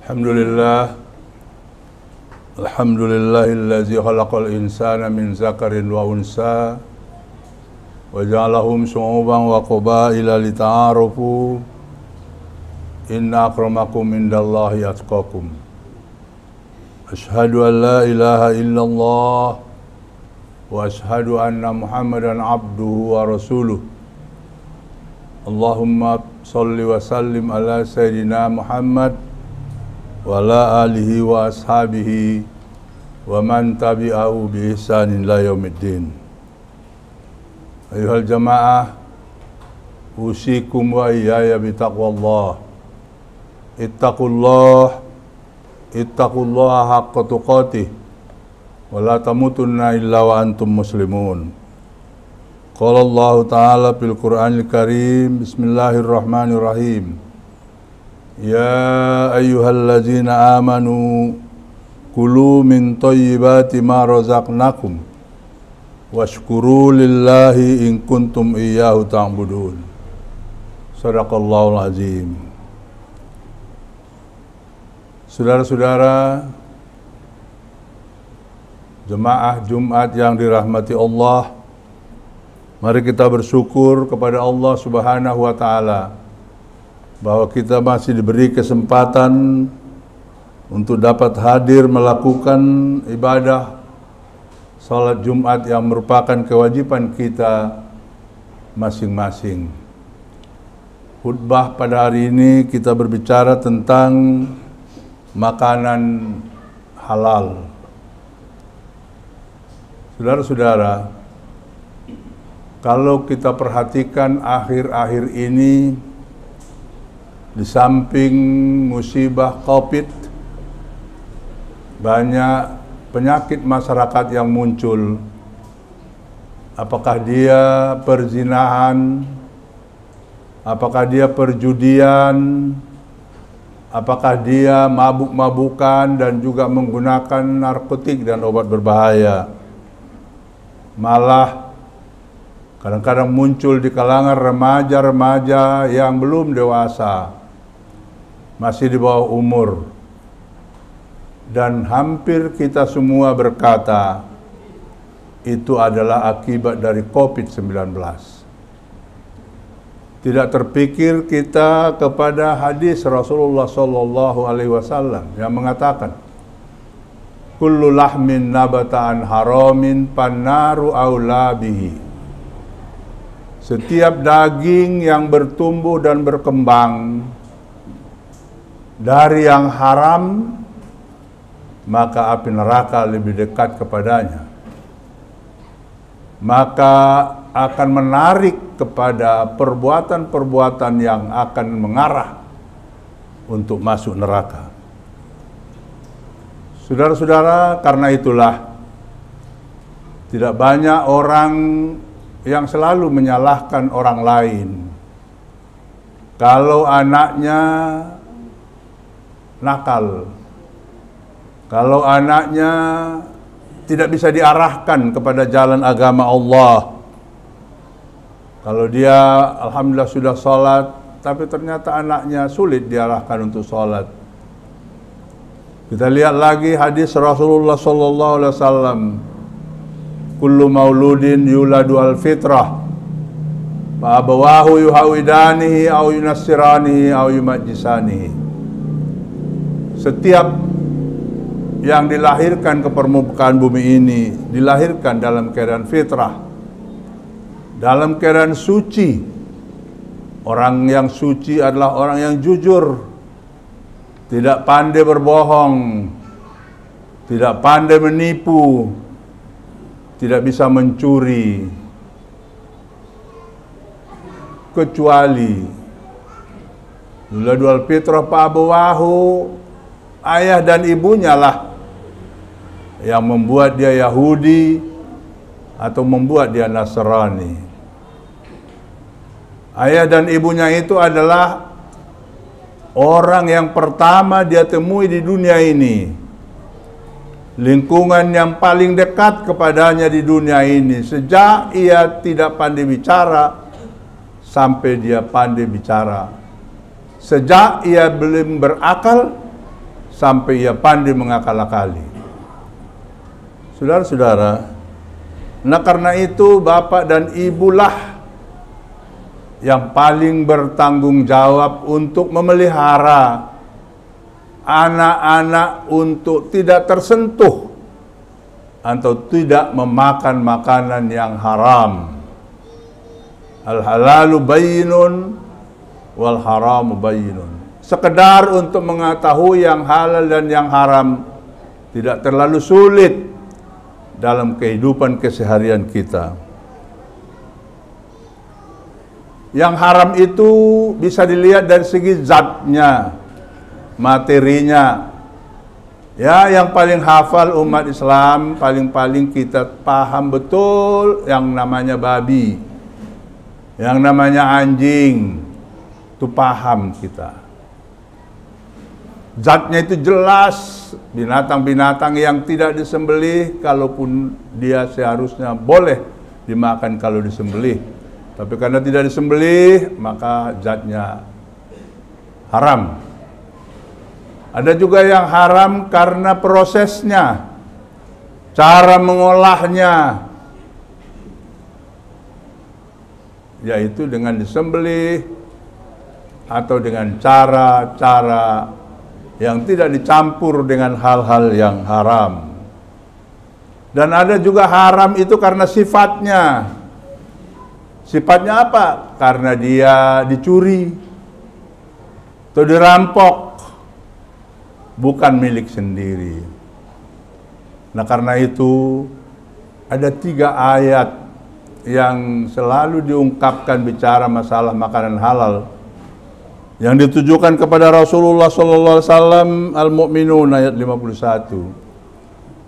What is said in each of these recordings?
Alhamdulillah. Alhamdulillahillazi khalaqal insana min zakarin wa unsa wa ja'alahum syu'uban wa qabaila lita'arufu. Inna akramakum indallahi atqakum. Ashhadu an la ilaha illallah wa ashhadu anna Muhammadan abduhu wa rasuluh. Allahumma sholli wa sallim ala sayyidina Muhammad wa ala alihi wa ashabihi wa man tabi'ahu bi ihsanin ila yaumiddin. Ayuhal jamaah, usikum wa iyaya bitaqwallah. Ittaqullaha haqqa tuqatih wa la tamutunna illa wa antum muslimun. Qala Allah Ta'ala fil Qur'anil Karim, bismillahirrahmanirrahim. Ya ayyuhallazina amanu kulu min thayyibati ma razaqnakum washkuru lillahi in kuntum iyyahu ta'budun. Shadaqallahul azim. Saudara-saudara jemaah Jumat yang dirahmati Allah, mari kita bersyukur kepada Allah Subhanahu wa Ta'ala bahwa kita masih diberi kesempatan untuk dapat hadir melakukan ibadah salat Jumat yang merupakan kewajiban kita masing-masing. Khutbah pada hari ini kita berbicara tentang makanan halal. Saudara-saudara, kalau kita perhatikan akhir-akhir ini, di samping musibah COVID, banyak penyakit masyarakat yang muncul. Apakah dia perzinahan, apakah dia perjudian, apakah dia mabuk-mabukan dan juga menggunakan narkotik dan obat berbahaya. Malah kadang-kadang muncul di kalangan remaja-remaja yang belum dewasa, masih di bawah umur. Dan hampir kita semua berkata, itu adalah akibat dari COVID-19. Tidak terpikir kita kepada hadis Rasulullah SAW yang mengatakan, kullu lahmin nabata'an haramin pannaru aula bihi. Setiap daging yang bertumbuh dan berkembang dari yang haram, maka api neraka lebih dekat kepadanya. Maka akan menarik kepada perbuatan-perbuatan yang akan mengarah untuk masuk neraka. Saudara-saudara, karena itulah tidak banyak orang yang selalu menyalahkan orang lain. Kalau anaknya nakal, kalau anaknya tidak bisa diarahkan kepada jalan agama Allah, kalau dia alhamdulillah sudah sholat, tapi ternyata anaknya sulit diarahkan untuk sholat. Kita lihat lagi hadis Rasulullah SAW, kullu mauludin yuladu al-fitrah fa abawahu yuhawidanihi au yunassiranihi au yumajjisanihi. Setiap yang dilahirkan ke permukaan bumi ini dilahirkan dalam keadaan fitrah, dalam keadaan suci. Orang yang suci adalah orang yang jujur, tidak pandai berbohong, tidak pandai menipu, tidak bisa mencuri, kecuali yuladul fitrah fa abawahu, ayah dan ibunya lah yang membuat dia Yahudi atau membuat dia Nasrani. Ayah dan ibunya itu adalah orang yang pertama dia temui di dunia ini, lingkungan yang paling dekat kepadanya di dunia ini. Sejak ia tidak pandai bicara sampai dia pandai bicara. Sejak ia belum berakal sampai ia pandai mengakal-akali. Saudara-saudara, nah karena itu bapak dan ibulah yang paling bertanggung jawab untuk memelihara anak-anak untuk tidak tersentuh atau tidak memakan makanan yang haram. Al-halalu bayyinun wal haramu bayyinun. Sekedar untuk mengetahui yang halal dan yang haram tidak terlalu sulit dalam kehidupan keseharian kita. Yang haram itu bisa dilihat dari segi zatnya, materinya. Ya, yang paling hafal umat Islam, paling-paling kita paham betul yang namanya babi, yang namanya anjing, itu paham kita. Zatnya itu jelas, binatang-binatang yang tidak disembelih, kalaupun dia seharusnya boleh dimakan kalau disembelih. Tapi karena tidak disembelih, maka zatnya haram. Ada juga yang haram karena prosesnya, cara mengolahnya, yaitu dengan disembelih atau dengan cara-cara yang tidak dicampur dengan hal-hal yang haram. Dan ada juga haram itu karena sifatnya. Sifatnya apa? Karena dia dicuri atau dirampok, bukan milik sendiri. Nah karena itu ada 3 ayat yang selalu diungkapkan bicara masalah makanan halal yang ditujukan kepada Rasulullah sallallahu alaihi wasallam, Al-Mu'minun ayat 51.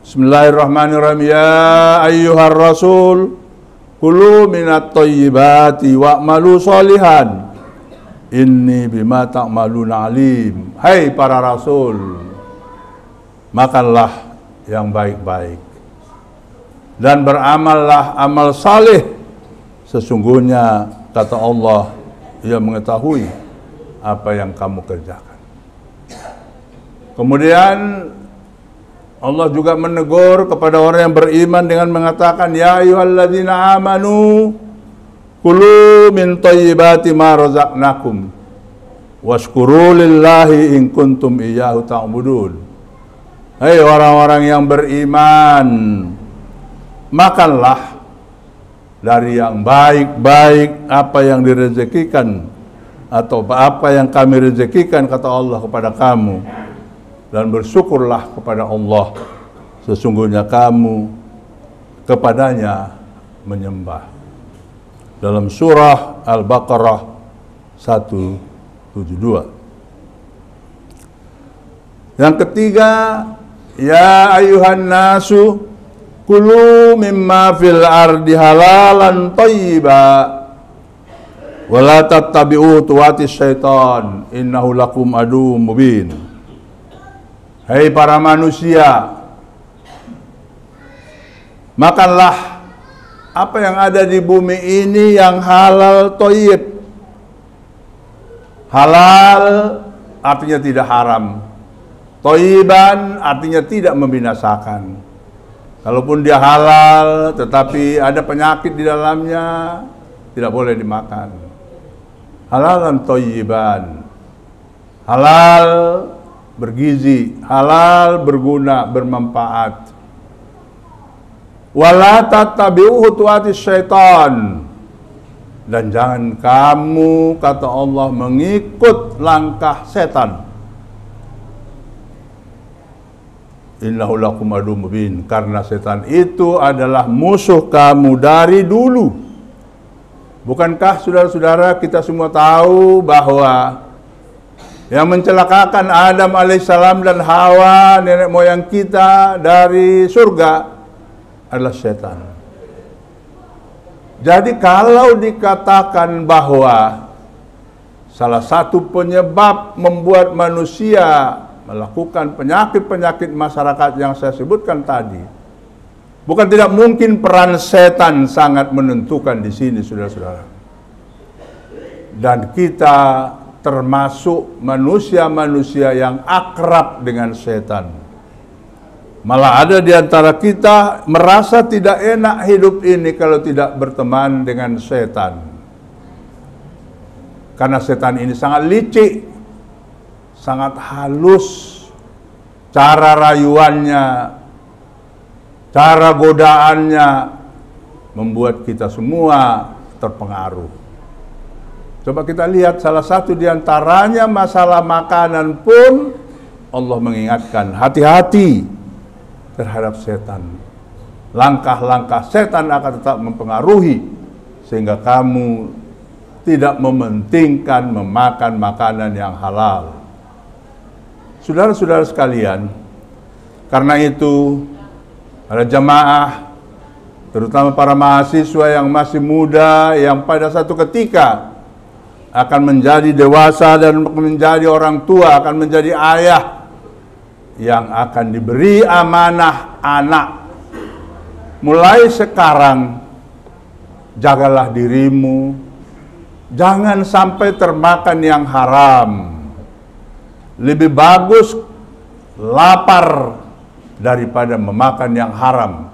Bismillahirrahmanirrahim. Ya ayyuhar rasul kulu minat thayyibati wa'malu sholihan inni bima ta'maluna alim. Hai para rasul, makanlah yang baik-baik dan beramallah amal saleh, sesungguhnya kata Allah Ia mengetahui apa yang kamu kerjakan. Kemudian Allah juga menegur kepada orang yang beriman dengan mengatakan, ya ayyuhalladzina amanu kulu min thayyibati ma razaqnakum washkuru lillahi in kuntum iyyahu ta'budun. Hai orang-orang yang beriman, makanlah dari yang baik-baik apa yang direzekikan atau apa yang kami rezekikan kata Allah kepada kamu, dan bersyukurlah kepada Allah, sesungguhnya kamu kepadanya menyembah. Dalam surah Al-Baqarah 172. Yang ketiga, ya ayuhan nasu kulu mimma fil ardi halalan thayyiba wala tattabi'u khutuwatis syaitan innahu lakum aduwwum mubin. Hai para manusia, makanlah apa yang ada di bumi ini yang halal thayyib. Halal artinya tidak haram. Thayyiban artinya tidak membinasakan. Kalaupun dia halal tetapi ada penyakit di dalamnya, tidak boleh dimakan. Halalan thayyiban. Halal bergizi, halal berguna, bermanfaat. Wala tattabi'u khutuwatis syaitan. Dan jangan kamu, kata Allah, mengikut langkah setan. Innahu lakum aduwwum mubin, karena setan itu adalah musuh kamu dari dulu. Bukankah saudara-saudara kita semua tahu bahwa yang mencelakakan Adam alaihissalam dan Hawa, nenek moyang kita, dari surga adalah setan. Jadi kalau dikatakan bahwa salah satu penyebab membuat manusia melakukan penyakit-penyakit masyarakat yang saya sebutkan tadi, bukan tidak mungkin peran setan sangat menentukan di sini, saudara-saudara. Dan kita termasuk manusia-manusia yang akrab dengan setan. Malah ada di antara kita merasa tidak enak hidup ini kalau tidak berteman dengan setan. Karena setan ini sangat licik, sangat halus, cara rayuannya, cara godaannya membuat kita semua terpengaruh. Coba kita lihat salah satu di antaranya masalah makanan pun Allah mengingatkan, hati-hati terhadap setan. Langkah-langkah setan akan tetap mempengaruhi sehingga kamu tidak mementingkan memakan makanan yang halal. Saudara-saudara sekalian, karena itu para jamaah, terutama para mahasiswa yang masih muda, yang pada satu ketika akan menjadi dewasa dan menjadi orang tua, akan menjadi ayah yang akan diberi amanah anak. Mulai sekarang, jagalah dirimu, jangan sampai termakan yang haram. Lebih bagus lapar daripada memakan yang haram.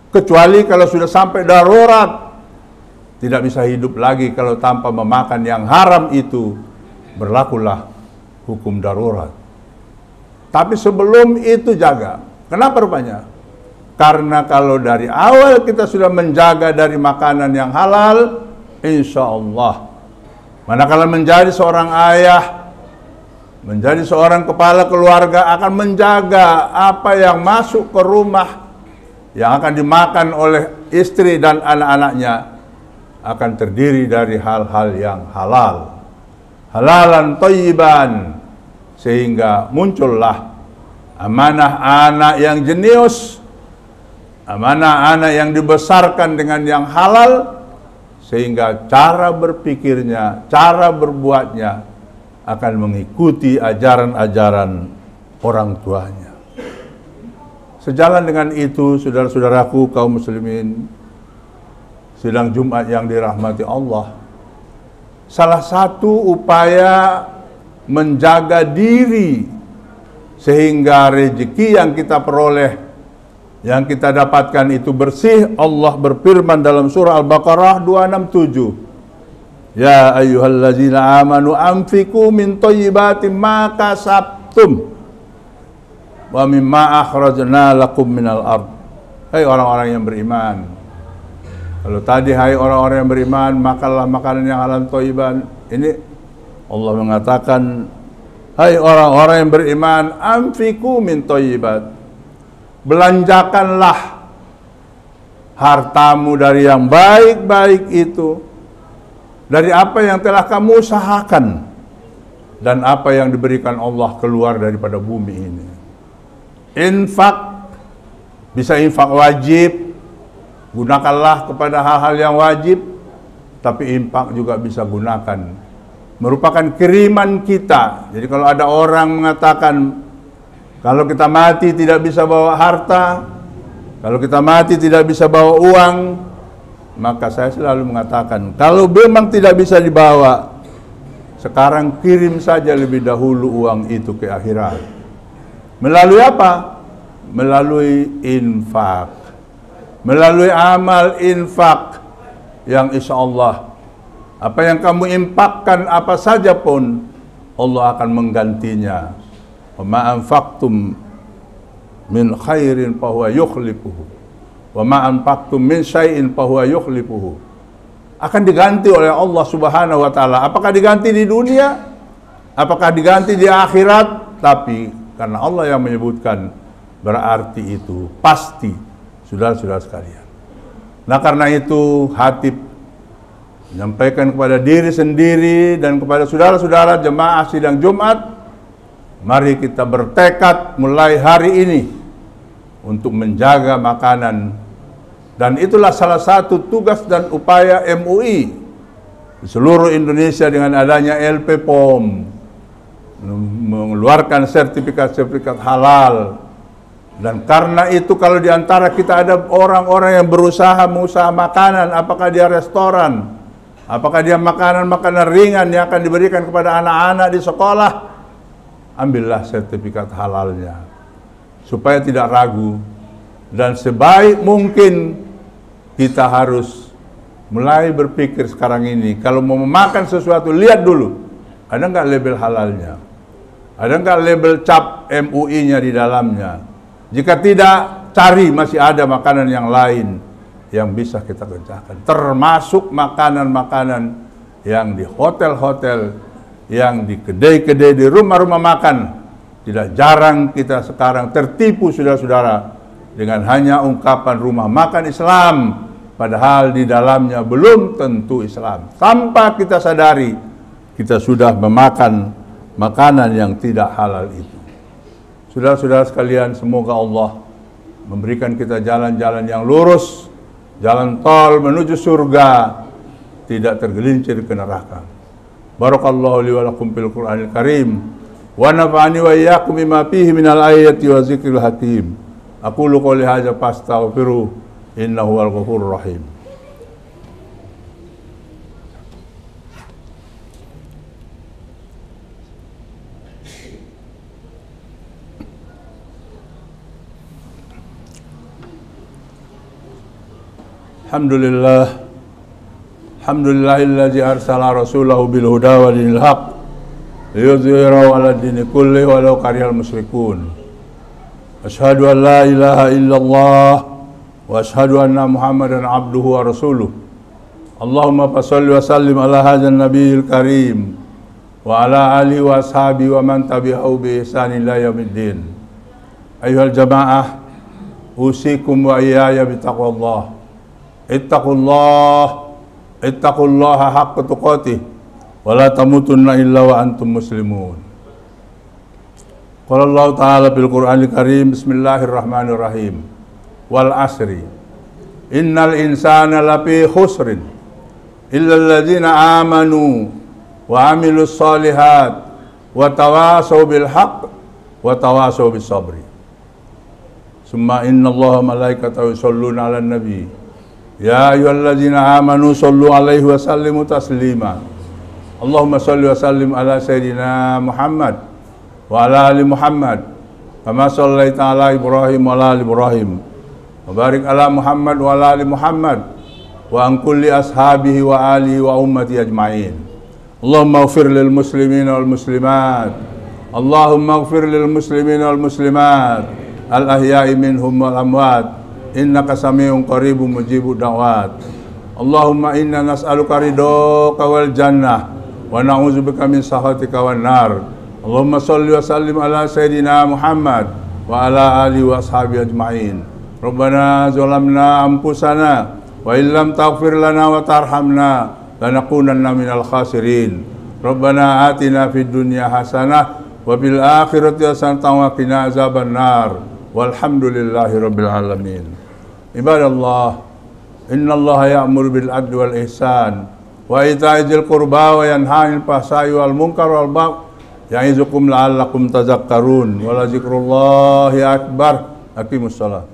Kecuali kalau sudah sampai darurat, tidak bisa hidup lagi kalau tanpa memakan yang haram itu, berlakulah hukum darurat. Tapi sebelum itu jaga. Kenapa rupanya? Karena kalau dari awal kita sudah menjaga dari makanan yang halal, insya Allah, manakala menjadi seorang ayah, menjadi seorang kepala keluarga, akan menjaga apa yang masuk ke rumah, yang akan dimakan oleh istri dan anak-anaknya, akan terdiri dari hal-hal yang halal, halalan thayyiban, sehingga muncullah amanah anak yang jenius, amanah anak yang dibesarkan dengan yang halal, sehingga cara berpikirnya, cara berbuatnya akan mengikuti ajaran-ajaran orang tuanya. Sejalan dengan itu, saudara-saudaraku kaum muslimin, sidang Jumat yang dirahmati Allah, salah satu upaya menjaga diri sehingga rezeki yang kita peroleh, yang kita dapatkan itu bersih. Allah berfirman dalam surah Al-Baqarah 267, ya ayyuhallazina amanu anfiqu min thayyibati ma kasabtum wa mimma akhrajna lakum minal ard. Hai orang-orang yang beriman. Kalau tadi hai orang-orang yang beriman, makanlah makanan yang halal thayyiban. Ini Allah mengatakan, hai orang-orang yang beriman, anfiqu min thayyibat. Belanjakanlah hartamu dari yang baik-baik itu, dari apa yang telah kamu usahakan dan apa yang diberikan Allah keluar daripada bumi ini. Infak, bisa infak wajib, gunakanlah kepada hal-hal yang wajib, tapi infak juga bisa gunakan, merupakan kiriman kita. Jadi kalau ada orang mengatakan, kalau kita mati tidak bisa bawa harta, kalau kita mati tidak bisa bawa uang, maka saya selalu mengatakan, kalau memang tidak bisa dibawa, sekarang kirim saja lebih dahulu uang itu ke akhirat. Melalui apa? Melalui infak, melalui amal infak yang insya Allah, apa yang kamu infakkan apa saja pun, Allah akan menggantinya. Wa ma anfaqtum min khairin fahuwa yukhlifuhu wa ma anfaqtum min syai'in fahuwa yukhlifuhu. Akan diganti oleh Allah Subhanahu wa taala. Apakah diganti di dunia? Apakah diganti di akhirat? Tapi karena Allah yang menyebutkan, berarti itu pasti, saudara-saudara sekalian. Nah, karena itu Hatib menyampaikan kepada diri sendiri dan kepada saudara-saudara jemaah sidang Jumat, mari kita bertekad mulai hari ini untuk menjaga makanan. Dan itulah salah satu tugas dan upaya MUI di seluruh Indonesia dengan adanya LP POM, mengeluarkan sertifikat-sertifikat halal. Dan karena itu kalau diantara kita ada orang-orang yang berusaha mengusaha makanan, apakah dia restoran, Apakah dia makanan-makanan ringan yang akan diberikan kepada anak-anak di sekolah? Ambillah sertifikat halalnya, supaya tidak ragu. Dan sebaik mungkin kita harus mulai berpikir sekarang ini, kalau mau memakan sesuatu, lihat dulu, ada nggak label halalnya? Ada nggak label cap MUI-nya di dalamnya? Jika tidak, cari masih ada makanan yang lain yang bisa kita kerjakan. Termasuk makanan-makanan yang di hotel-hotel, yang di kedai-kedai, di rumah-rumah makan. Tidak jarang kita sekarang tertipu, saudara-saudara, dengan hanya ungkapan rumah makan Islam, padahal di dalamnya belum tentu Islam. Tanpa kita sadari, kita sudah memakan makanan yang tidak halal itu. Saudara-saudara sekalian, semoga Allah memberikan kita jalan-jalan yang lurus, jalan tol menuju surga, tidak tergelincir ke neraka. Barakallahu li wa lakum fil Qur'anil Karim, wa nafa'ani wa iyyakum bima fihi minal ayati wa zikril hakim. Aqulu qouli hadza fastaghfiruh, innahu huwal ghafurur rahim. Alhamdulillah, alhamdulillahilladzi arsala rasulahu bil huda wa dinil haq liyudhhirahu 'ala ad-dini kullihi walau karihal musyrikun. Asyhadu an la ilaha illallah wa asyhadu anna Muhammadan abduhu wa rasuluh. Allahumma shalli wa sallim ala hadzal nabiyil karim wa ala alihi wa ashabihi wa man tabi'ahu bi ihsan ila yaumiddin. Ayyuhal jamaah, usikum wa iyaya bi taqwallah. Ittaqullaha haqqa tuqatih wa la tamutunna illa wa antum muslimun. Qala Allah Ta'ala fil Qur'anil Karim, bismillahirrahmanirrahim. Wal asri innal insana lafi khusrin illa alladzina amanu wa amilus solihat wa tawasaw bil haqq wa tawasaw bis sabri. Summa innallaha malaikatahu yusholluna 'alan nabi. Ya ayyuhalladzina amanu shollu alaihi wa sallimu taslima. Allahumma sholli wa sallim ala sayyidina Muhammad wa ala ali Muhammad kama shallaita ala Ibrahim wa ala ali Ibrahim wa barik ala Muhammad wa ala ali Muhammad wa an kulli ashabihi wa alihi wa ummati ajma'in. Allahumma ighfir lil muslimin wal muslimat. Allahumma ighfir lil muslimin wal muslimat al ahya'i minhum wal amwat. Innaka sami'un qaribun mujibud da'wat. Allahumma inna nas'aluka ridhaka wal jannah wa na'udzubika min sakhatika wan nar. Allahumma shalli wa sallim ala sayyidina Muhammad wa ala alihi wa ashabihi ajma'in. Rabbana zalamna anfusana wa illam taghfir lana wa tarhamna lanakunanna minal khasirin. Rabbana atina fid dunya hasanah wa fil akhirati hasanah wa qina azaban nar. Walhamdulillahi rabbil alamin. Ibadallah, innallaha ya'muru bil adli wal ihsan wa ita'i dzil qurba wa yanha 'anil fahsya'i wal munkar wal baghi ya'izukum la'allakum tadhakkarun. Wa la dzikrullahi akbar. Aqimussalah.